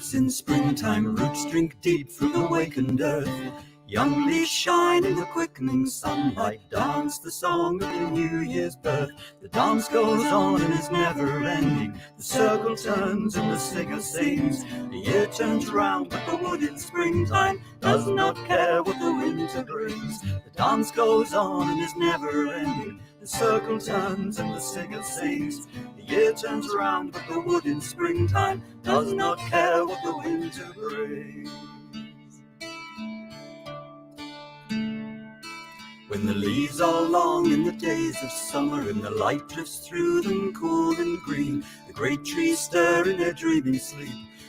roots in springtime, roots drink deep from the wakened earth. Young leaves shine in the quickening sunlight, dance the song of the New Year's birth. The dance goes on and is never ending. The circle turns and the singer sings. The year turns round, but the wood in springtime does not care what the winter brings. The dance goes on and is never ending. The circle turns and the singer sings. The year turns round, but the wood in springtime does not care what the winter brings. When the leaves are long in the days of summer and the light drifts through them cool and green, the great trees stir in their dreaming sleep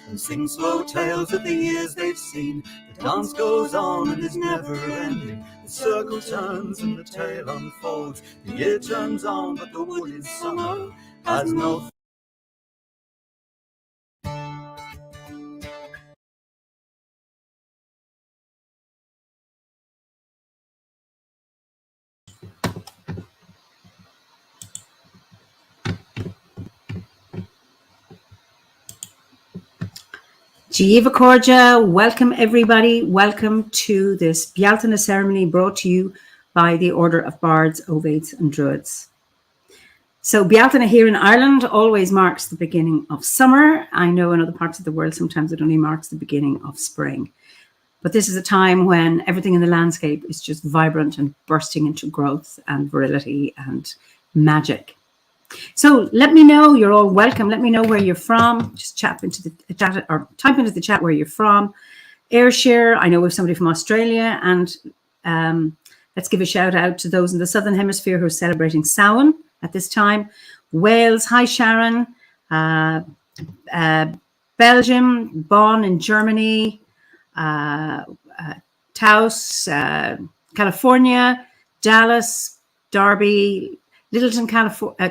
and sing slow tales of the years they've seen. The dance goes on and is never ending. The circle turns and the tale unfolds. The year turns on, but the wood in summer has no Jiva Korja, welcome everybody. Welcome to this Bealtaine ceremony brought to you by the Order of Bards, Ovates and Druids. So Bealtaine here in Ireland always marks the beginning of summer. I know in other parts of the world sometimes it only marks the beginning of spring. But this is a time when everything in the landscape is just vibrant and bursting into growth and virility and magic. So let me know, you're all welcome. Let me know where you're from. Just chat into the chat or type into the chat where you're from. Ayrshire, I know we have somebody from Australia, and let's give a shout out to those in the Southern Hemisphere who are celebrating Samhain at this time. Wales, hi Sharon. Belgium, Bonn in Germany. Taos, California. Dallas, Derby, Littleton,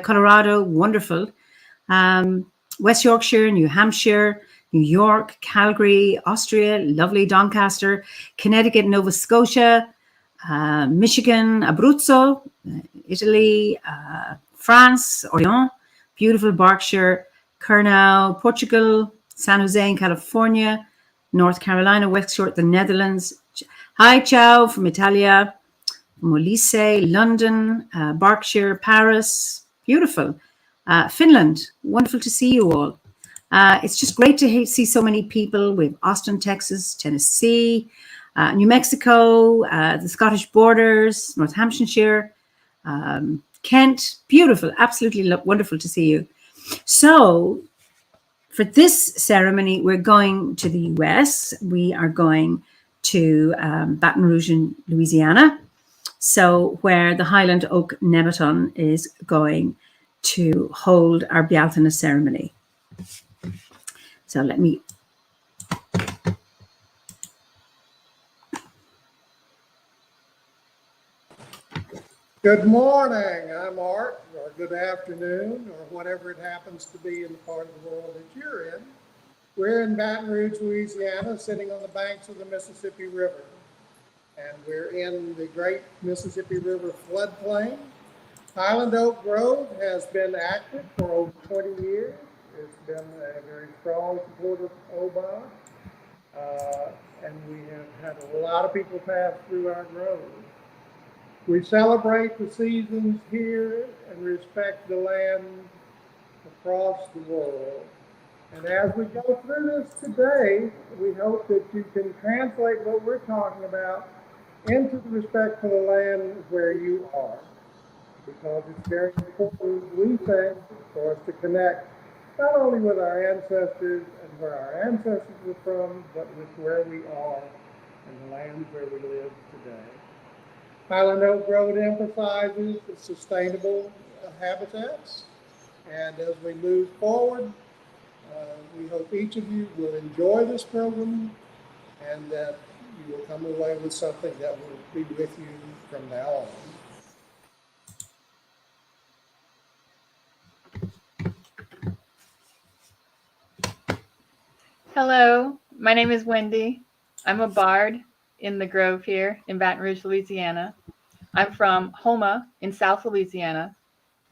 Colorado, wonderful. West Yorkshire, New Hampshire, New York, Calgary, Austria, lovely Doncaster, Connecticut, Nova Scotia, Michigan, Abruzzo, Italy, France, Orléans, beautiful Berkshire, Kurnow, Portugal, San Jose in California, North Carolina, West Shore, the Netherlands. Hi, ciao from Italia. Molise, London, Berkshire, Paris, beautiful. Finland, wonderful to see you all. It's just great to see so many people. We have Austin, Texas, Tennessee, New Mexico, the Scottish borders, North Hampshire, Kent, beautiful, absolutely wonderful to see you. So for this ceremony, we're going to the US. We are going to Baton Rouge in Louisiana. So where the Highland Oak Nebaton is going to hold our Bealtaine ceremony. So let me... Good morning, I'm Art, or good afternoon, or whatever it happens to be in the part of the world that you're in. We're in Baton Rouge, Louisiana, sitting on the banks of the Mississippi River. And we're in the Great Mississippi River floodplain. Highland Oak Grove has been active for over 20 years. It's been a very strong supporter of OBOD. And we have had a lot of people pass through our grove. We celebrate the seasons here and respect the land across the world. And as we go through this today, we hope that you can translate what we're talking about into the respect for the land where you are, because it's very important, we think, for us to connect not only with our ancestors and where our ancestors were from, but with where we are and the lands where we live today. Highland Oak Grove emphasizes sustainable habitats, and as we move forward, we hope each of you will enjoy this program and that you will come away with something that will be with you from now on. Hello, my name is Wendy. I'm a bard in the Grove here in Baton Rouge, Louisiana. I'm from Houma in South Louisiana.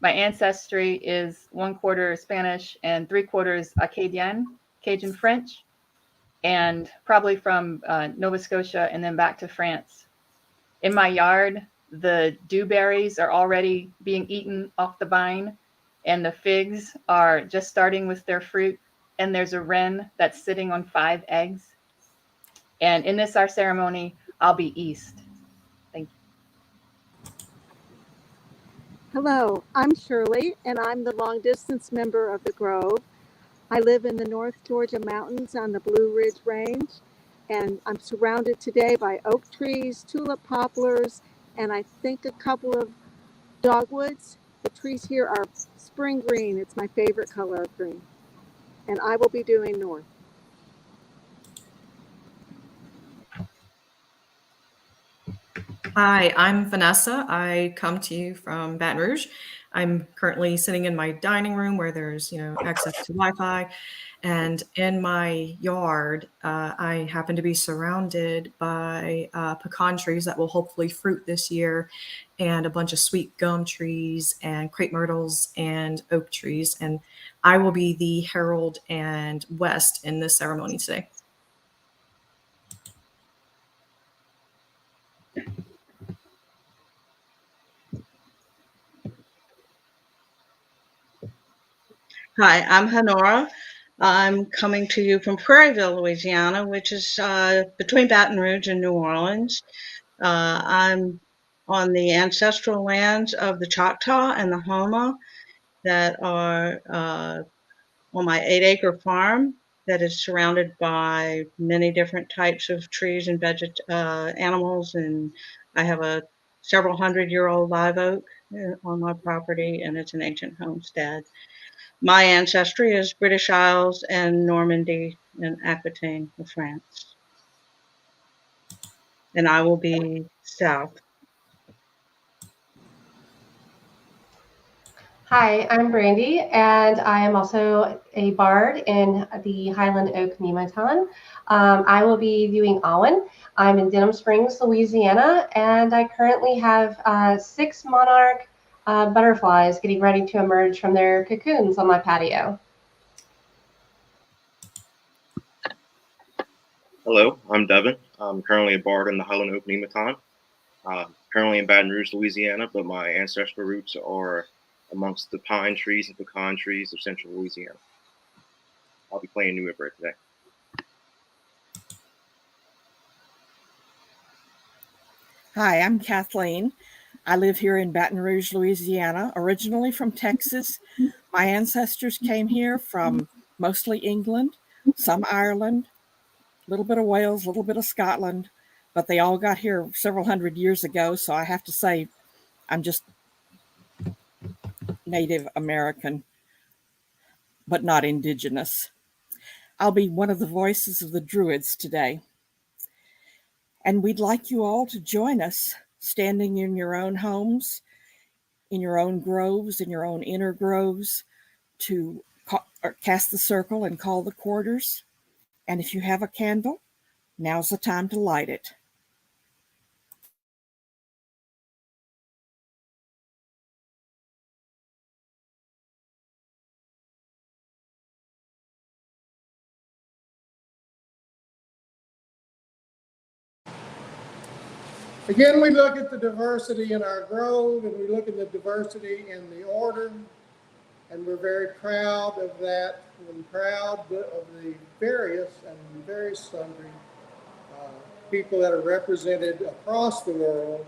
My ancestry is 1/4 Spanish and 3/4 Acadian, Cajun French. and probably from Nova Scotia and then back to France. In my yard, the dewberries are already being eaten off the vine, and the figs are just starting with their fruit. And there's a wren that's sitting on 5 eggs. And in this, our ceremony, I'll be east. Thank you. Hello, I'm Shirley, and I'm the long distance member of the Grove. I live in the North Georgia mountains on the Blue Ridge Range, and I'm surrounded today by oak trees, tulip poplars, and I think a couple of dogwoods. The trees here are spring green. It's my favorite color of green. And I will be doing north. Hi, I'm Vanessa. I come to you from Baton Rouge. I'm currently sitting in my dining room where there's, access to Wi-Fi. And in my yard, I happen to be surrounded by pecan trees that will hopefully fruit this year, and a bunch of sweet gum trees and crepe myrtles and oak trees. And I will be the herald and west in this ceremony today. Hi, I'm Honora. I'm coming to you from Prairieville, Louisiana, which is between Baton Rouge and New Orleans. I'm on the ancestral lands of the Choctaw and the Houma that are on my 8-acre farm that is surrounded by many different types of trees and animals. And I have a several hundred-year-old live oak on my property, and it's an ancient homestead. My ancestry is British Isles and Normandy and Aquitaine of France. And I will be south. Hi, I'm Brandy, and I am also a bard in the Highland Oak Nemeton. I will be doing Awen. I'm in Denham Springs, Louisiana, and I currently have 6 monarch butterflies getting ready to emerge from their cocoons on my patio. Hello, I'm Devin. I'm currently a bard in the Highland Oak Nemeton. Currently in Baton Rouge, Louisiana, but my ancestral roots are amongst the pine trees and pecan trees of central Louisiana. I'll be playing New River today. Hi, I'm Kathleen. I live here in Baton Rouge, Louisiana, originally from Texas. My ancestors came here from mostly England, some Ireland, a little bit of Wales, a little bit of Scotland, but they all got here several hundred years ago. So I have to say, I'm just Native American, but not indigenous. I'll be one of the voices of the Druids today. And we'd like you all to join us, standing in your own homes, in your own groves, in your own inner groves, to cast the circle and call the quarters. And if you have a candle, now's the time to light it. Again, we look at the diversity in our grove, and we look at the diversity in the order, and we're very proud of that, and proud of the various sundry people that are represented across the world,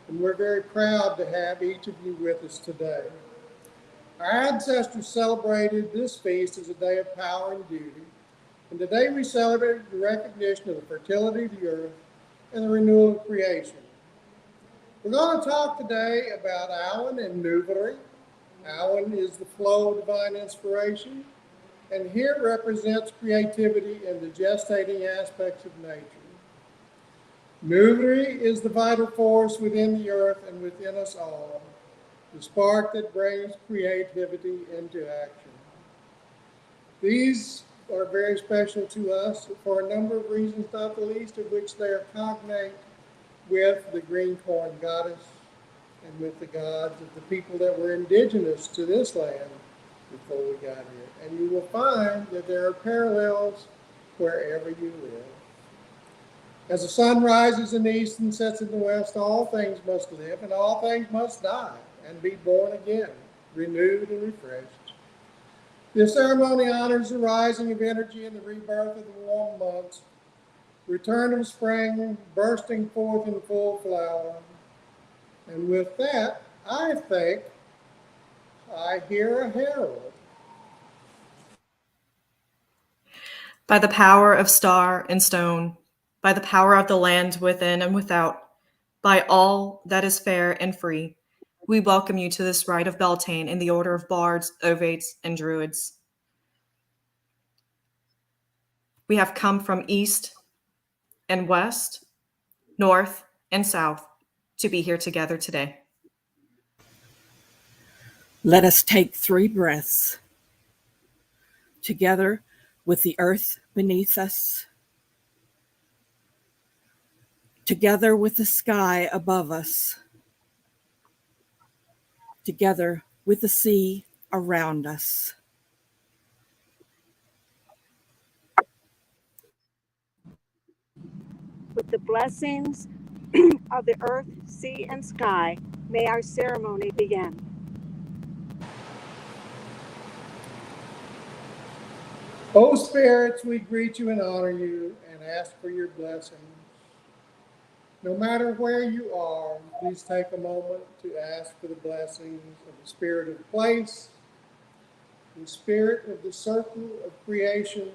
and we're very proud to have each of you with us today. Our ancestors celebrated this feast as a day of power and duty, and today we celebrate the recognition of the fertility of the earth and the renewal of creation. We're going to talk today about Awen and Nouverie. Awen is the flow of divine inspiration, and here it represents creativity and the gestating aspects of nature. Nouverie is the vital force within the earth and within us all, the spark that brings creativity into action. These are very special to us for a number of reasons, not the least of which they are cognate with the green corn goddess and with the gods of the people that were indigenous to this land before we got here. And you will find that there are parallels wherever you live. As the sun rises in the east and sets in the west, all things must live and all things must die and be born again, renewed and refreshed. This ceremony honors the rising of energy and the rebirth of the warm months, return of spring, bursting forth in full flower. And with that, I think I hear a herald. By the power of star and stone, by the power of the land within and without, by all that is fair and free, we welcome you to this rite of Bealtaine in the order of Bards, Ovates, and Druids. We have come from east and west, north and south to be here together today. Let us take 3 breaths together with the earth beneath us, together with the sky above us, together with the sea around us. With the blessings of the earth, sea, and sky, may our ceremony begin. O spirits, we greet you and honor you and ask for your blessings. No matter where you are, please take a moment to ask for the blessings of the spirit of place, the spirit of the circle of creation,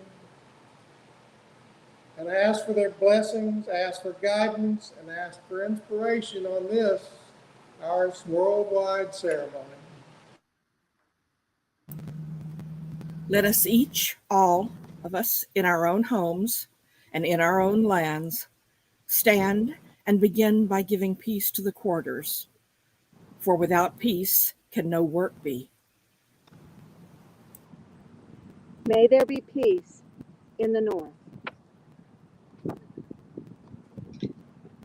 and ask for their blessings, ask for guidance, and ask for inspiration on this, our worldwide ceremony. Let us each, all of us, in our own homes and in our own lands, stand and begin by giving peace to the quarters, for without peace can no work be. May there be peace in the north.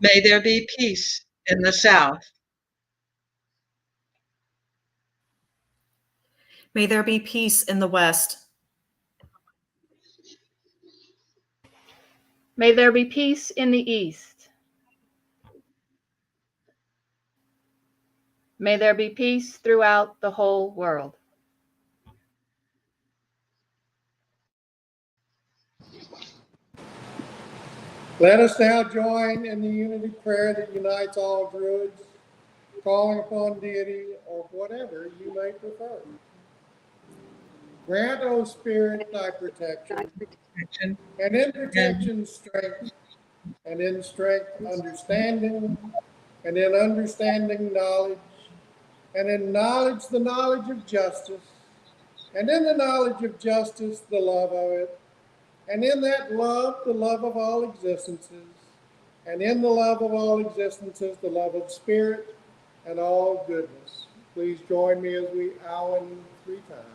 May there be peace in the south. May there be peace in the west. May there be peace in the east. May there be peace throughout the whole world. Let us now join in the unity prayer that unites all Druids, calling upon deity or whatever you may prefer. Grant, O Spirit, thy protection, and in protection strength, and in strength understanding, and in understanding knowledge, and in knowledge the knowledge of justice, and in the knowledge of justice the love of it, and in that love the love of all existences, and in the love of all existences the love of spirit and all goodness. Please join me as we owen 3 times.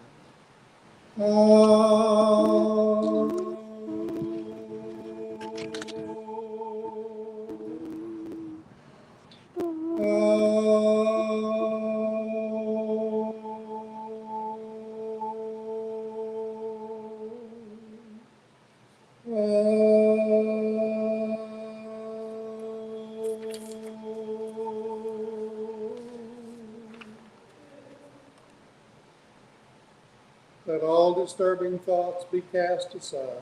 Let all disturbing thoughts be cast aside.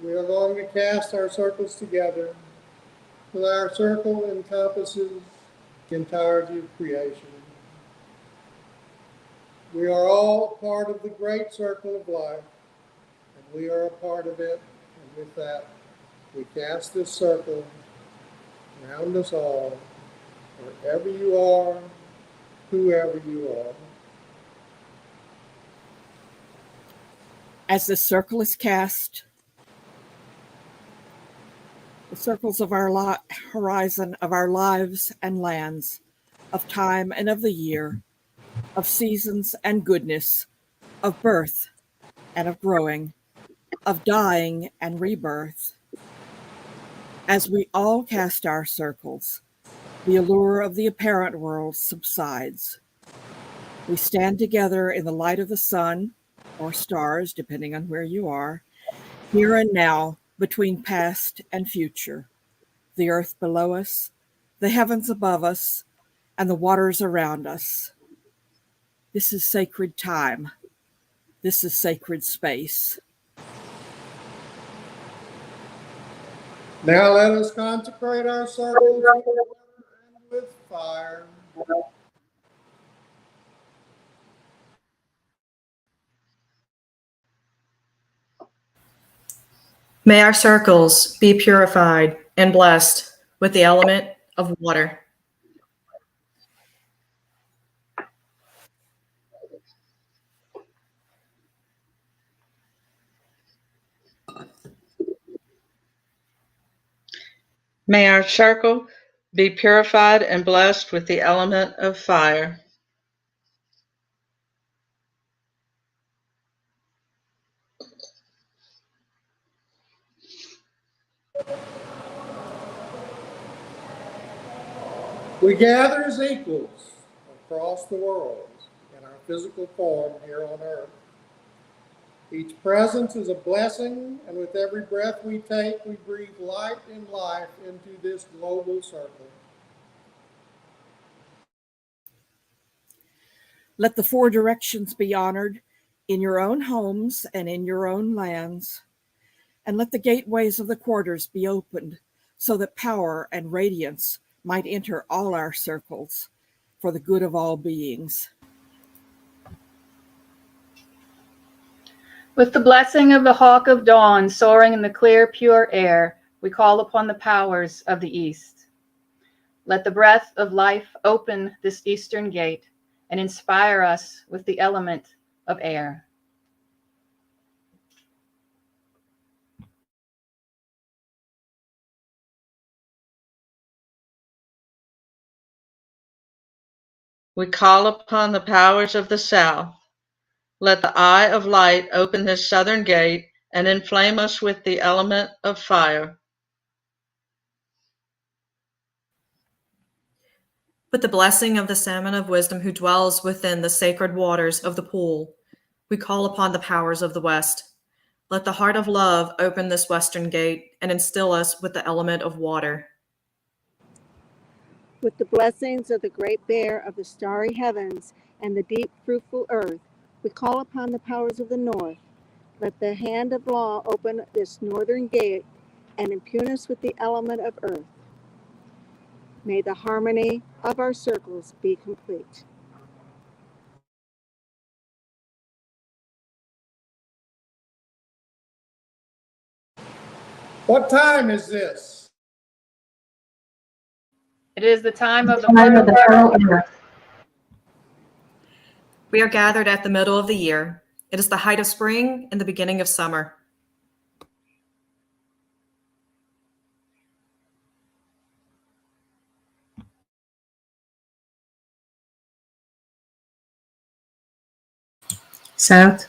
We are going to cast our circles together, till our circle encompasses the entirety of creation. We are all part of the great circle of life, and we are a part of it. And with that, we cast this circle around us all, wherever you are, whoever you are. As the circle is cast, the circles of our horizon of our lives and lands, of time and of the year, of seasons and goodness, of birth and of growing, of dying and rebirth. As we all cast our circles, the allure of the apparent world subsides. We stand together in the light of the sun, or stars, depending on where you are, here and now, between past and future, the earth below us, the heavens above us, and the waters around us. This is sacred time. This is sacred space. Now let us consecrate our circles with water and with fire. May our circles be purified and blessed with the element of water. May our circle be purified and blessed with the element of fire. We gather as equals across the world in our physical form here on earth. Each presence is a blessing, and with every breath we take, we breathe light and life into this global circle. Let the four directions be honored in your own homes and in your own lands. And let the gateways of the quarters be opened so that power and radiance might enter all our circles for the good of all beings. With the blessing of the hawk of dawn soaring in the clear, pure air, we call upon the powers of the east. Let the breath of life open this eastern gate and inspire us with the element of air. We call upon the powers of the south. Let the eye of light open this southern gate and inflame us with the element of fire. With the blessing of the salmon of wisdom who dwells within the sacred waters of the pool, we call upon the powers of the west. Let the heart of love open this western gate and instill us with the element of water. With the blessings of the great bear of the starry heavens and the deep fruitful earth, we call upon the powers of the north. Let the hand of law open this northern gate and impugn us with the element of earth. May the harmony of our circles be complete. What time is this? It is the time of the Eternal earth. We are gathered at the middle of the year. It is the height of spring and the beginning of summer. South.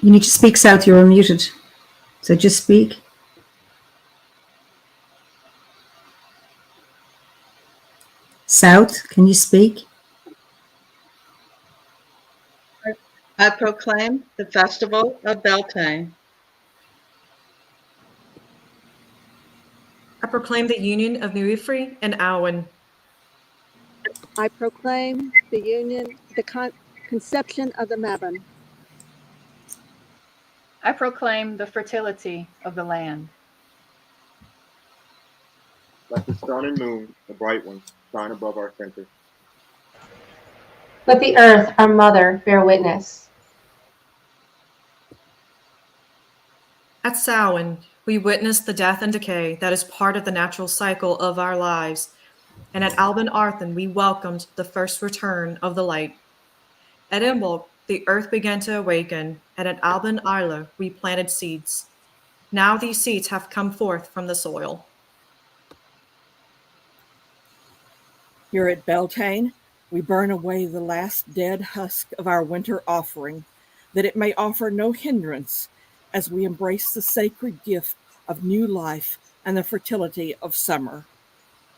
You need to speak, South. You're unmuted. So just speak. South, can you speak? I proclaim the festival of Bealtaine. I proclaim the union of Muifri and Awen. I proclaim the union, the conception of the Mabon. I proclaim the fertility of the land. Let the sun and moon, the bright ones, shine above our center. Let the earth, our mother, bear witness. At Samhain, we witness the death and decay that is part of the natural cycle of our lives. And at Alban Arthen, we welcomed the first return of the light. At Imbolc, the earth began to awaken, and at Alban Isla, we planted seeds. Now these seeds have come forth from the soil. Here at Bealtaine, we burn away the last dead husk of our winter offering, that it may offer no hindrance as we embrace the sacred gift of new life and the fertility of summer.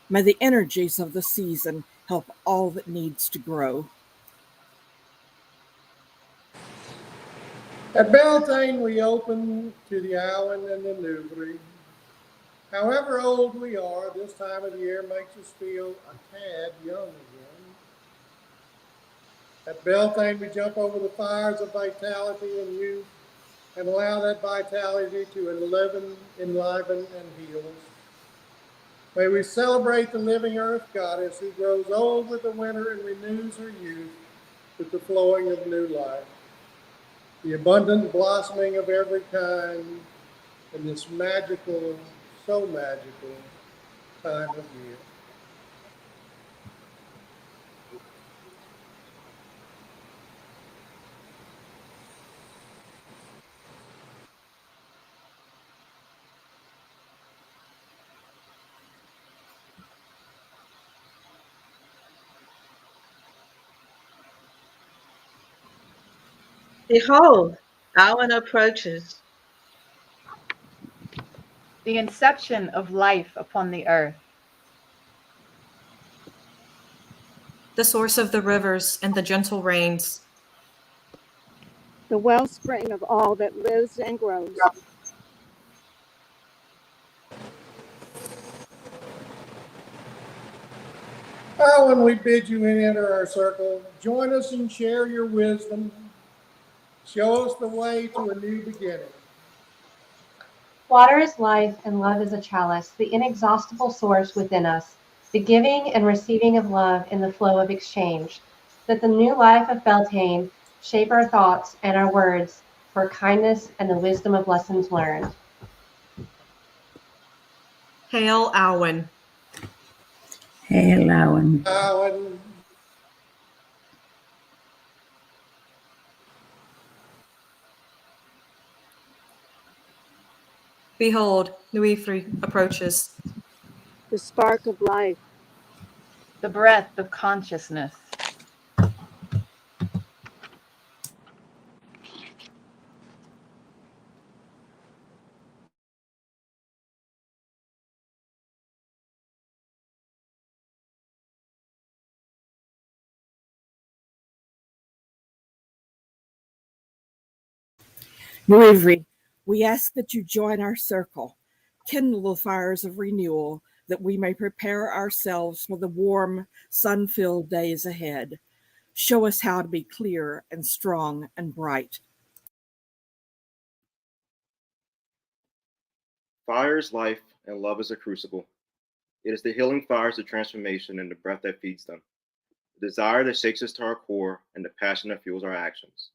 May the energies of the season help all that needs to grow. At Bealtaine, we open to the Owen and the Newbury. However old we are, this time of year makes us feel a tad young again. At Bealtaine, we jump over the fires of vitality and youth and allow that vitality to enliven, enliven, and heal us. May we celebrate the living earth goddess who grows old with the winter and renews her youth with the flowing of new life. The abundant blossoming of every kind in this magical, so magical time of year. Behold, Alan approaches. The inception of life upon the earth. The source of the rivers and the gentle rains. The wellspring of all that lives and grows. When we bid you enter our circle, join us and share your wisdom. Show us the way to a new beginning. Water is life and love is a chalice, the inexhaustible source within us, the giving and receiving of love in the flow of exchange. That the new life of Bealtaine shape our thoughts and our words for kindness and the wisdom of lessons learned. Hail, Alwyn. Hail, Owen. Owen, Behold, Nuifri approaches. The spark of life. The breath of consciousness. Nuivri, we ask that you join our circle, kindle the fires of renewal, that we may prepare ourselves for the warm, sun-filled days ahead. Show us how to be clear and strong and bright. Fire is life, and love is a crucible. It is the healing fires of transformation and the breath that feeds them, the desire that shakes us to our core, and the passion that fuels our actions.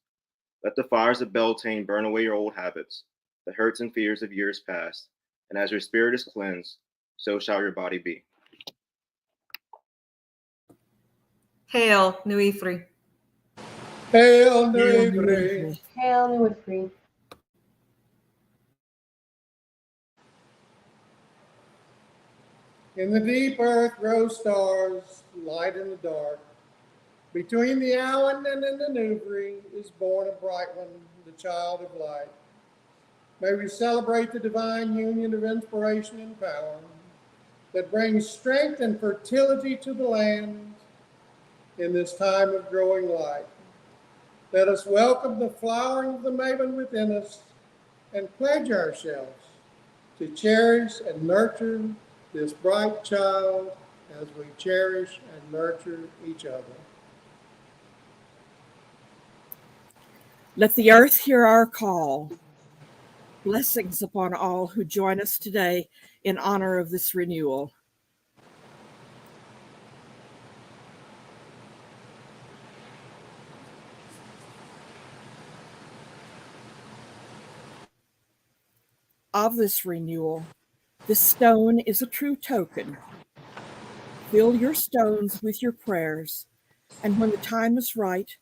Let the fires of Bealtaine burn away your old habits, the hurts and fears of years past, and as your spirit is cleansed, so shall your body be. Hail, Nuifri. hail Nuivri. Hail, Nuifri. In the deep earth grow stars, light in the dark. Between the Owen and the Newbury is born a bright one, the child of light. May we celebrate the divine union of inspiration and power that brings strength and fertility to the land in this time of growing light. Let us welcome the flowering of the maven within us and pledge ourselves to cherish and nurture this bright child as we cherish and nurture each other. Let the earth hear our call. Blessings upon all who join us today in honor of this renewal. Of this renewal, this stone is a true token. Fill your stones with your prayers, and when the time is right,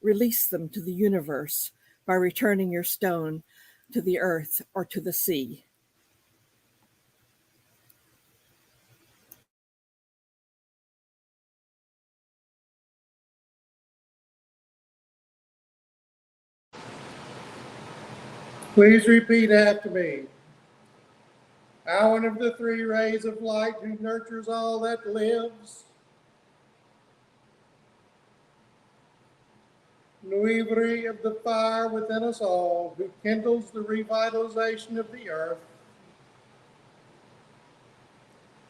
release them to the universe by returning your stone to the earth or to the sea. Please repeat after me. One of the three rays of light who nurtures all that lives. Nuivri of the fire within us all, who kindles the revitalization of the earth.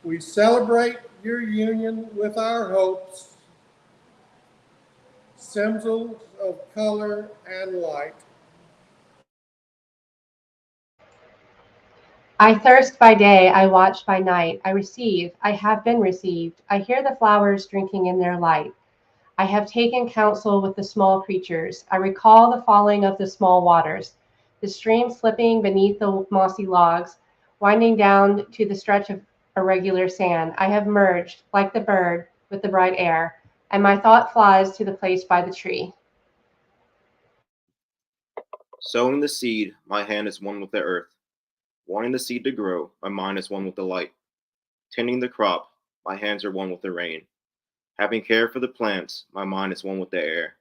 We celebrate your union with our hopes, symbols of color and light. I thirst by day, I watch by night. I receive, I have been received. I hear the flowers drinking in their light. I have taken counsel with the small creatures. I recall the falling of the small waters, the stream slipping beneath the mossy logs, winding down to the stretch of irregular sand. I have merged, like the bird, with the bright air, and my thought flies to the place by the tree. Sowing the seed, my hand is one with the earth. Wanting the seed to grow, my mind is one with the light. Tending the crop, my hands are one with the rain. Having care for the plants, my mind is one with the air.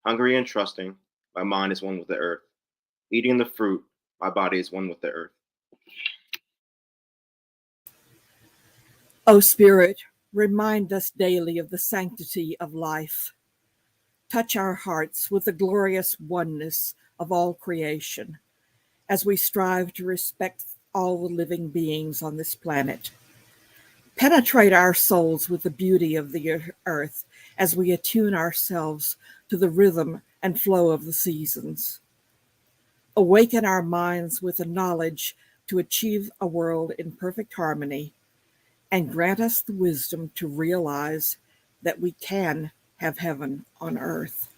Hungry and trusting, my mind is one with the earth. Eating the fruit, my body is one with the earth. O Spirit, remind us daily of the sanctity of life. Touch our hearts with the glorious oneness of all creation as we strive to respect all the living beings on this planet. Penetrate our souls with the beauty of the earth as we attune ourselves to the rhythm and flow of the seasons. Awaken our minds with the knowledge to achieve a world in perfect harmony, and grant us the wisdom to realize that we can have heaven on earth.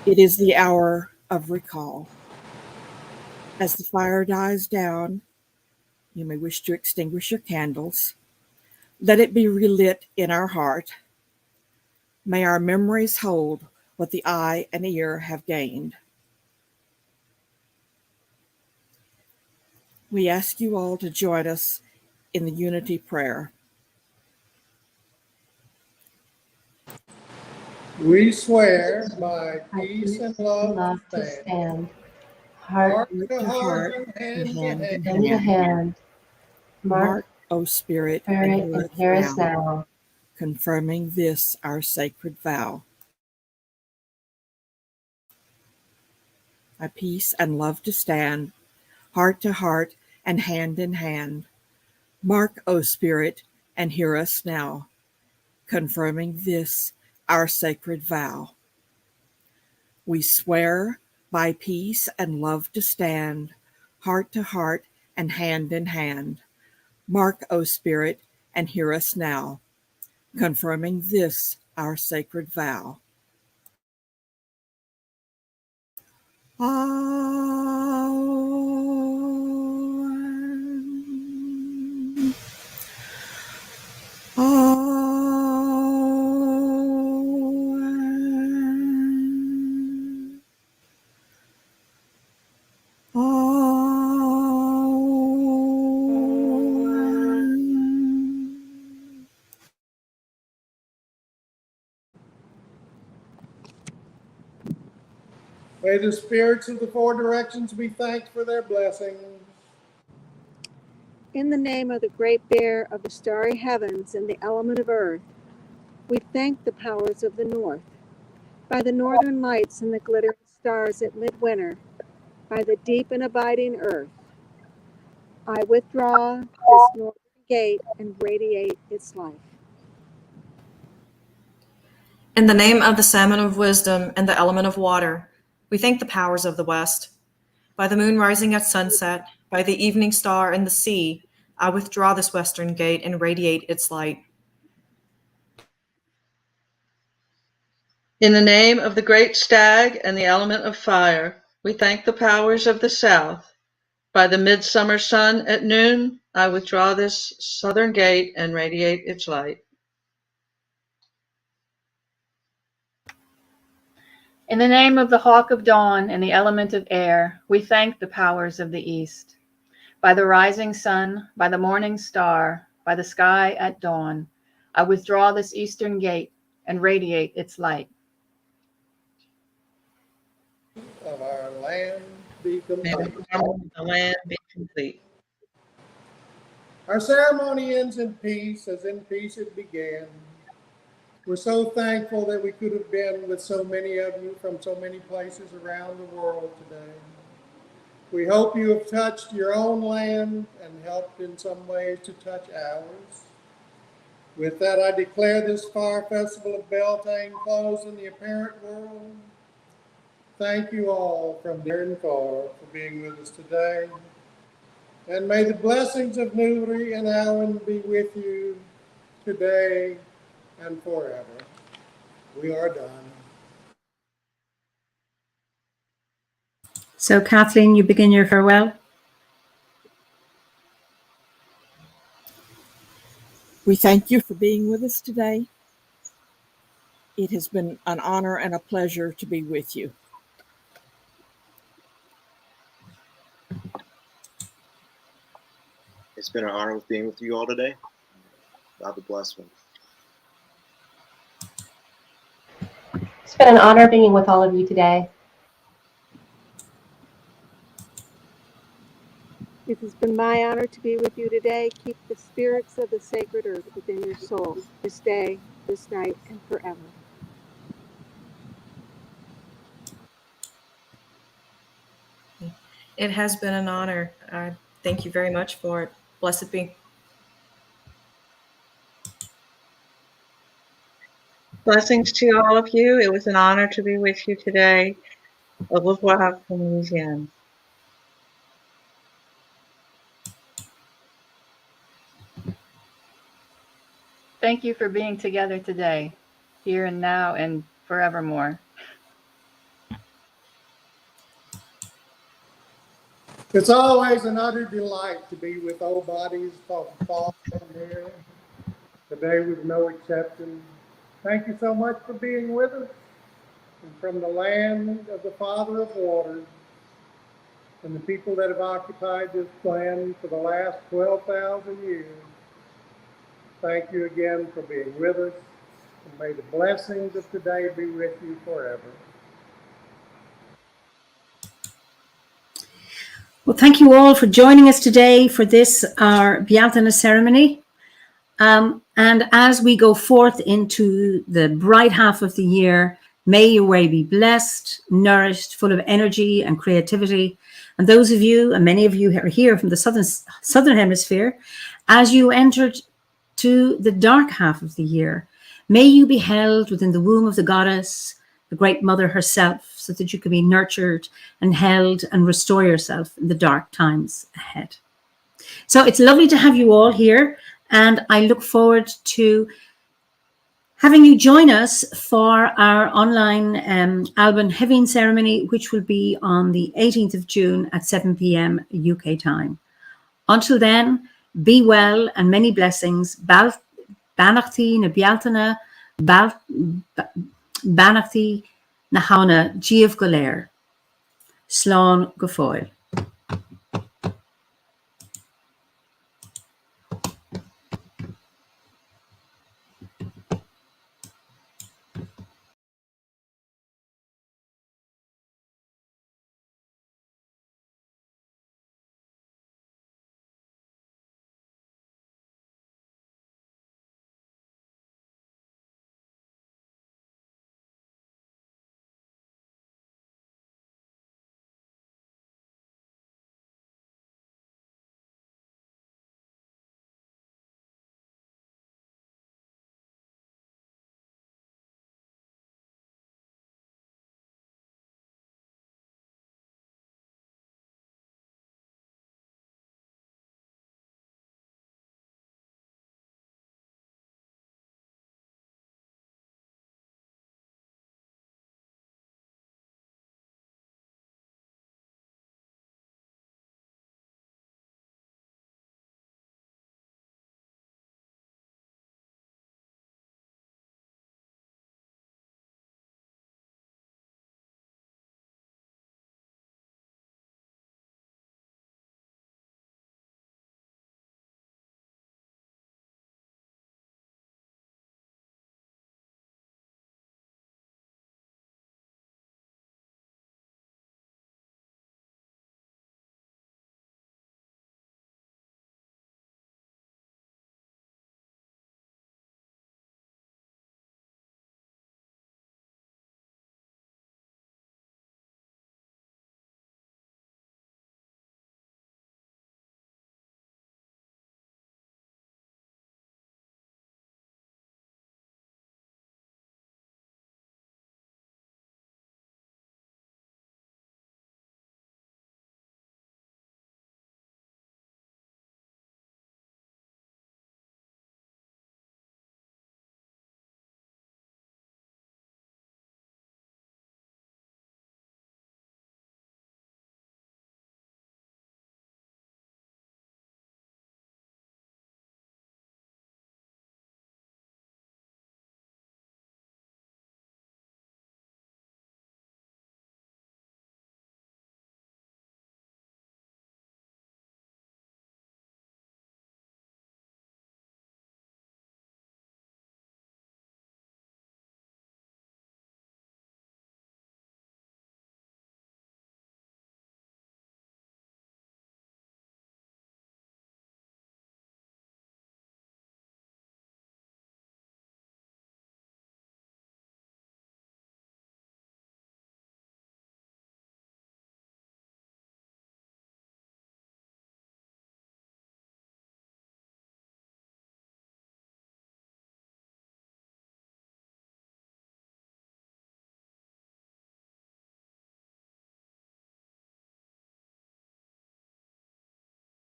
It is the hour of recall. As the fire dies down, you may wish to extinguish your candles. Let it be relit in our heart. May our memories hold what the eye and ear have gained. We ask you all to join us in the unity prayer. We swear by peace and love to to stand, stand, heart to heart and hand to hand. hand to hand. Mark, O Spirit, Spirit, and hear us now. confirming this our sacred vow. By peace and love to stand, heart to heart and hand in hand. Mark, O Spirit, and hear us now, confirming this our sacred vow. We swear by peace and love to stand, heart to heart and hand in hand. Mark, O Spirit, and hear us now, confirming this our sacred vow. Amen. Amen. Amen. May the spirits of the four directions be thanked for their blessings. In the name of the great bear of the starry heavens and the element of earth, we thank the powers of the north. By the northern lights and the glittering stars at midwinter, by the deep and abiding earth, I withdraw this northern gate and radiate its life. In the name of the salmon of wisdom and the element of water, we thank the powers of the west. By the moon rising at sunset, by the evening star and the sea, I withdraw this western gate and radiate its light. In the name of the great stag and the element of fire, we thank the powers of the south. By the midsummer sun at noon, I withdraw this southern gate and radiate its light. In the name of the hawk of dawn and the element of air, we thank the powers of the east. By the rising sun, by the morning star, by the sky at dawn, I withdraw this eastern gate and radiate its light. Of our land be May the complete. harmony of the land be complete. Our ceremony ends in peace, as in peace it began. We're so thankful that we could have been with so many of you from so many places around the world today. We hope you have touched your own land and helped in some ways to touch ours. With that, I declare this Fire Festival of Bealtaine closed in the apparent world. Thank you all from near and far for being with us today. And may the blessings of Nuri and Alan be with you today and forever. We are done. So, Kathleen, you begin your farewell. We thank you for being with us today. It has been an honor and a pleasure to be with you. It's been an honor being with you all today. God bless you. It's been an honor being with all of you today. It has been my honor to be with you today. Keep the spirits of the sacred earth within your soul this day, this night, and forever. It has been an honor. Thank you very much for it. Blessed be. Blessings to all of you. It was an honor to be with you today. Au revoir from Louisiana. Thank you for being together today, here and now and forevermore. It's always an utter delight to be with OBODs from far and near. Today was no exception. Thank you so much for being with us. And from the land of the Father of Waters and the people that have occupied this land for the last 12,000 years, thank you again for being with us. And may the blessings of today be with you forever. Well, thank you all for joining us today for this, our Bealtaine ceremony. And as we go forth into the bright half of the year, may your way be blessed, nourished, full of energy and creativity. And those of you, and many of you are here from the southern hemisphere, as you enter to the dark half of the year, may you be held within the womb of the goddess, the great mother herself, so that you can be nurtured and held and restore yourself in the dark times ahead. So it's lovely to have you all here, and I look forward to having you join us for our online Alban Hevin ceremony, which will be on the 18th of June at 7 p.m. UK time. Until then, be well and many blessings. Banachti na Bealtaine, Banachti na Hauna Giamh Goléir. Slán go fóill.